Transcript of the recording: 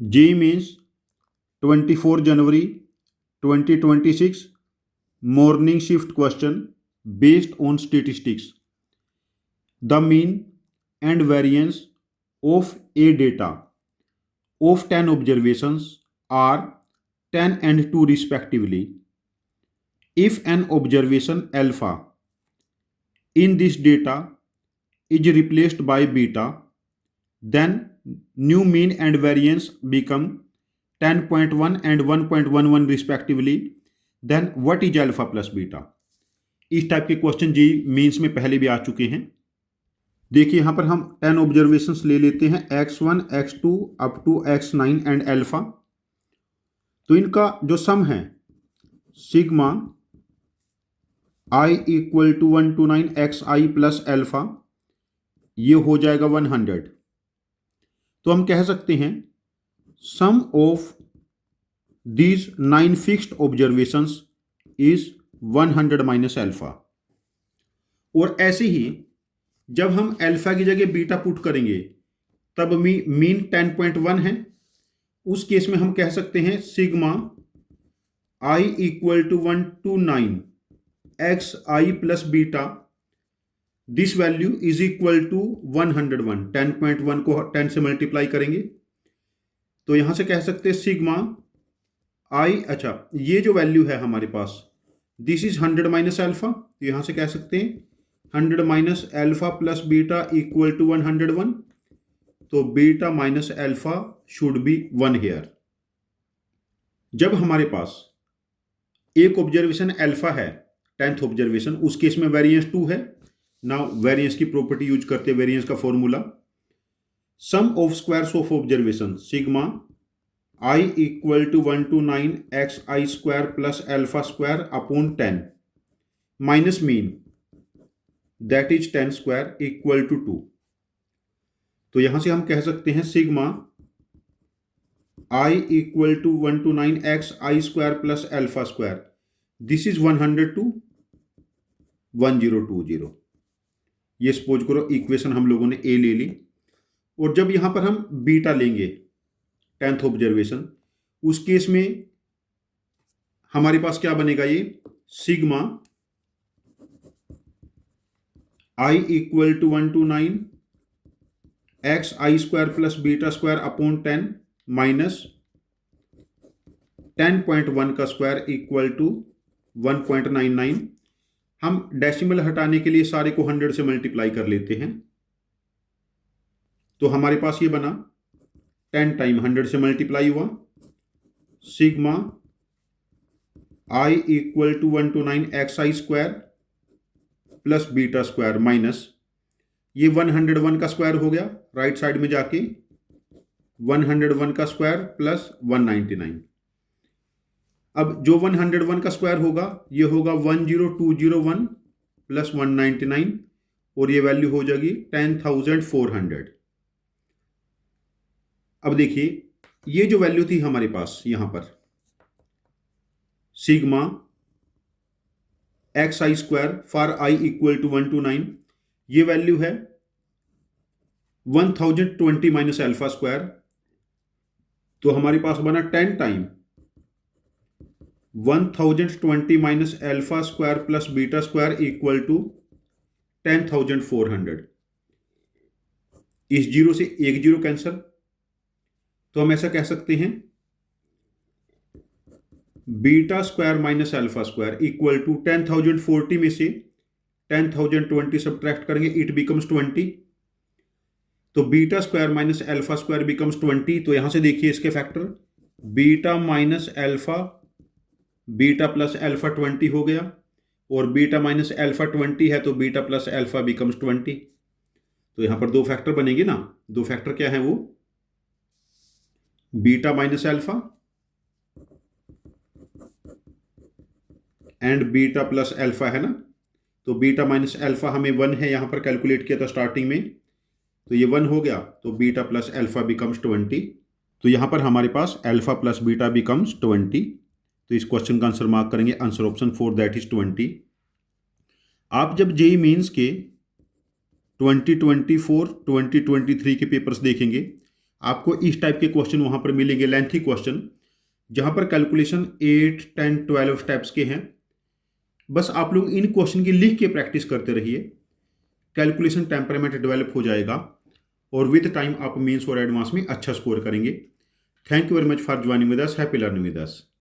JEE means 24 January 2026 morning shift question based on statistics. The mean and variance of a data of 10 observations are 10 and 2 respectively. If an observation alpha in this data is replaced by beta, then new mean and variance become 10.1 and 1.11 respectively. Then what is alpha plus beta? इस type के question जी means में पहले भी आ चुके हैं। देखिए यहाँ पर हम 10 ऑब्जर्वेशंस ले लेते हैं x1 x2 up to x9 and alpha. तो इनका जो सम है sigma i equal to 1 to 9 xi plus alpha, ये हो जाएगा 100। तो हम कह सकते हैं sum of these 9 fixed observations is 100 minus alpha. और ऐसे ही जब हम अल्फा की जगह बीटा पुट करेंगे तब मीन 10.1 है। उस केस में हम कह सकते हैं sigma i equal to 1 to 9 xi plus beta, this value is equal to 101। 10.1 को 10 से मल्टीप्लाई करेंगे तो यहां से कह सकते हैं सिग्मा i, अच्छा ये जो वैल्यू है हमारे पास दिस इज 100 माइनस अल्फा, तो यहां से कह सकते हैं 100 minus alpha plus beta equal to 101। तो beta minus alpha should be 1 here. जब हमारे पास एक ऑब्जर्वेशन अल्फा है 10th ऑब्जर्वेशन, उस केस में वेरिएंस 2 है। नाउ वेरिएंस की प्रॉपर्टी यूज करते हैं, वेरिएंस का formula sum of squares of observation sigma i equal to 1 to 9 xi square plus alpha square upon 10 minus mean that is 10 square equal to 2। तो यहां से हम कह सकते हैं sigma i equal to 1 to 9 xi square plus alpha square, this is 100 to 1020। ये suppose करो equation हम लोगों ने ए ले ली। और जब यहां पर हम बीटा लेंगे 10th ऑब्जर्वेशन, उस केस में हमारे पास क्या बनेगा, ये sigma i equal to 1 to 9 xi square plus beta square upon 10 minus 10.1 का स्क्वायर इक्वल टू 1.99। हम डेसिमल हटाने के लिए सारे को 100 से मल्टीप्लाई कर लेते हैं। तो हमारे पास ये बना 10 टाइम 100 से मल्टीप्लाई हुआ sigma i equal to 1 to 9 xi square plus beta square minus ये 101 का स्क्वायर हो गया, राइट साइड में जाके 101 का स्क्वायर प्लस 199। अब जो 101 का स्क्वायर होगा ये होगा 10201 प्लस 199 और ये वैल्यू हो जाएगी 10,400। अब देखिए ये जो वैल्यू थी हमारे पास यहां पर sigma xi square for i equal to 1 to 9, ये वैल्यू है 1020 माइनस अल्फा स्क्वायर। तो हमारे पास बना 10 time 1020 minus alpha square plus beta square equal to 10,400। इस जीरो से एक जीरो कैंसल, तो हम ऐसा कह सकते हैं beta square minus alpha square equal to 10,040 में से 10,020 सब्ट्रैक्ट करेंगे इट बिकम्स 20। तो beta square minus alpha square becomes 20। तो यहां से देखिए इसके factor beta minus alpha, beta plus alpha 20 हो गया और बीटा माइनस अल्फा 20 है तो बीटा प्लस अल्फा बिकम्स 20। तो यहां पर दो फैक्टर बनेंगे ना, दो फैक्टर क्या है वो beta minus alpha and beta plus alpha है ना। तो बीटा माइनस अल्फा हमें 1 है यहां पर कैलकुलेट किया था स्टार्टिंग में, तो ये 1 हो गया तो बीटा प्लस अल्फा बिकम्स 20। तो यहां पर हमारे पास अल्फा प्लस बीटा बिकम्स 20। तो इस क्वेश्चन का आंसर मार्क करेंगे, आंसर ऑप्शन 4 दैट इज 20। आप जब जेईई मीन्स के 2024 2023 के पेपर्स देखेंगे आपको इस टाइप के क्वेश्चन वहाँ पर मिलेंगे, लेंथी क्वेश्चन, जहाँ पर कैलकुलेशन 8, 10, 12 स्टेप्स के हैं। बस आप लोग इन क्वेश्चन की लिख के प्रैक्टिस करते रहिए, कैलकुलेशन टेम्परामेंट डेवलप हो जाएगा और विद टाइम आप मेंस और एडवांस में अच्छा स्कोर करेंगे। Thank you very much for joining with us. Happy learning with us.